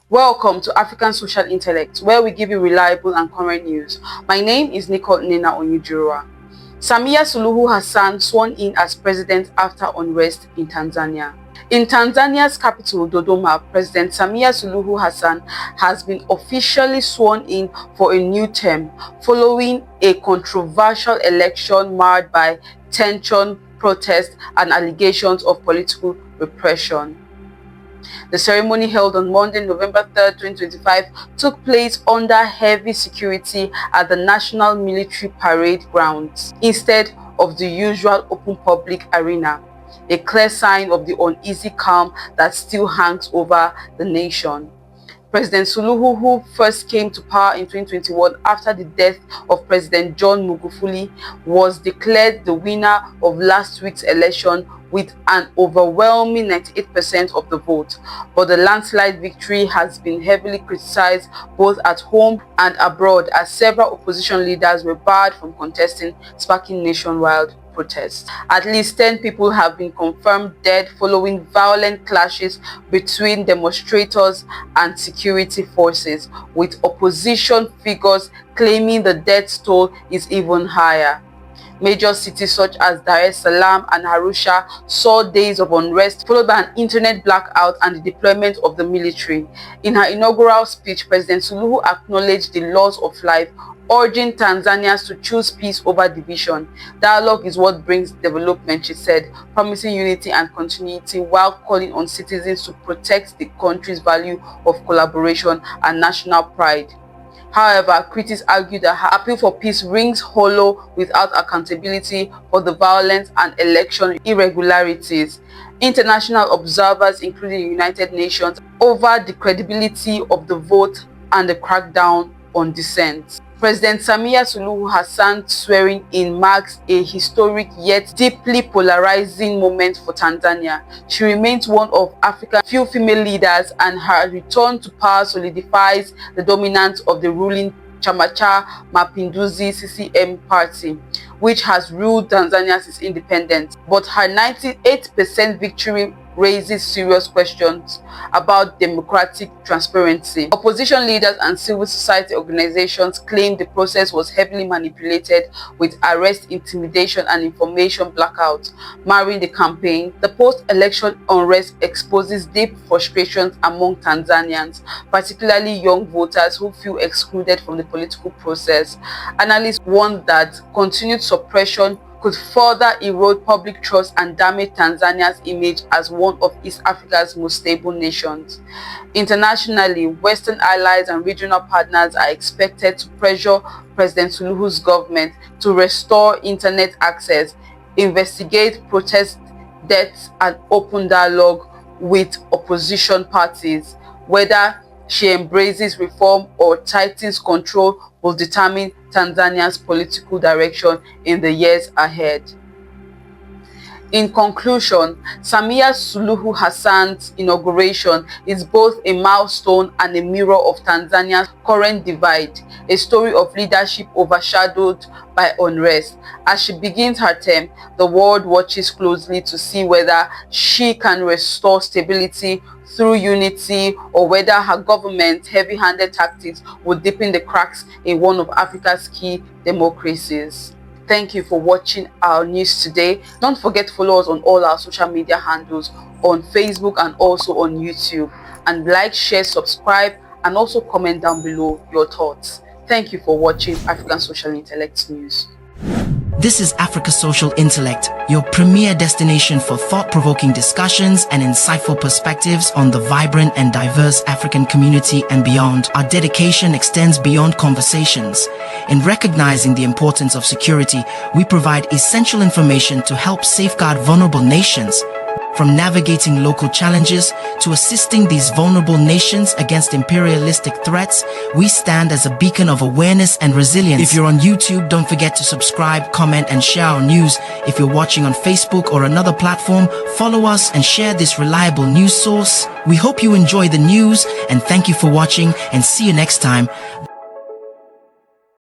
Welcome to African Social Intellect, where we give you reliable and current news. My name is Nicole Nena Onyujurua. Samia Suluhu Hassan sworn in as president after unrest in Tanzania. In Tanzania's capital, Dodoma, President Samia Suluhu Hassan has been officially sworn in for a new term, following a controversial election marred by tension, protest, and allegations of political repression. The ceremony, held on Monday, November 3rd, 2025, took place under heavy security at the National Military Parade grounds instead of the usual open public arena, a clear sign of the uneasy calm that still hangs over the nation. President Suluhu, who first came to power in 2021 after the death of President John Magufuli, was declared the winner of last week's election with an overwhelming 98% of the vote. But the landslide victory has been heavily criticized both at home and abroad, as several opposition leaders were barred from contesting, sparking nationwide protests. At least 10 people have been confirmed dead following violent clashes between demonstrators and security forces, with opposition figures claiming the death toll is even higher. Major cities such as Dar es Salaam and Arusha saw days of unrest, followed by an internet blackout and the deployment of the military. In her inaugural speech, President Suluhu acknowledged the loss of life, urging Tanzanians to choose peace over division. Dialogue is what brings development, she said, promising unity and continuity while calling on citizens to protect the country's value of collaboration and national pride. However, critics argue that her appeal for peace rings hollow without accountability for the violence and election irregularities. International observers, including the United Nations, over the credibility of the vote and the crackdown on dissent. President Samia Suluhu Hassan's swearing in marks a historic yet deeply polarizing moment for Tanzania. She remains one of Africa's few female leaders, and her return to power solidifies the dominance of the ruling Chama cha Mapinduzi CCM party, which has ruled Tanzania since independence. But her 98% victory raises serious questions about democratic transparency. Opposition leaders and civil society organizations claim the process was heavily manipulated, with arrest, intimidation, and information blackouts marring the campaign. The post-election unrest exposes deep frustrations among Tanzanians, particularly young voters who feel excluded from the political process. Analysts warn that continued suppression could further erode public trust and damage Tanzania's image as one of East Africa's most stable nations. Internationally, Western allies and regional partners are expected to pressure President Suluhu's government to restore internet access, investigate protest deaths, and open dialogue with opposition parties. Whether she embraces reform or tightens control will determine Tanzania's political direction in the years ahead. In conclusion, Samia Suluhu Hassan's inauguration is both a milestone and a mirror of Tanzania's current divide, a story of leadership overshadowed by unrest. As she begins her term, the world watches closely to see whether she can restore stability through unity, or whether her government's heavy-handed tactics will deepen the cracks in one of Africa's key democracies. Thank you for watching our news today. Don't forget to follow us on all our social media handles on Facebook and also on YouTube. And like, share, subscribe, and also comment down below your thoughts. Thank you for watching African Social Intellect News. This is Africa Social Intellect, your premier destination for thought-provoking discussions and insightful perspectives on the vibrant and diverse African community and beyond. Our dedication extends beyond conversations. In recognizing the importance of security, we provide essential information to help safeguard vulnerable nations. From navigating local challenges to assisting these vulnerable nations against imperialistic threats, we stand as a beacon of awareness and resilience. If you're on YouTube, don't forget to subscribe, comment, and share our news. If you're watching on Facebook or another platform, follow us and share this reliable news source. We hope you enjoy the news, and thank you for watching, and see you next time.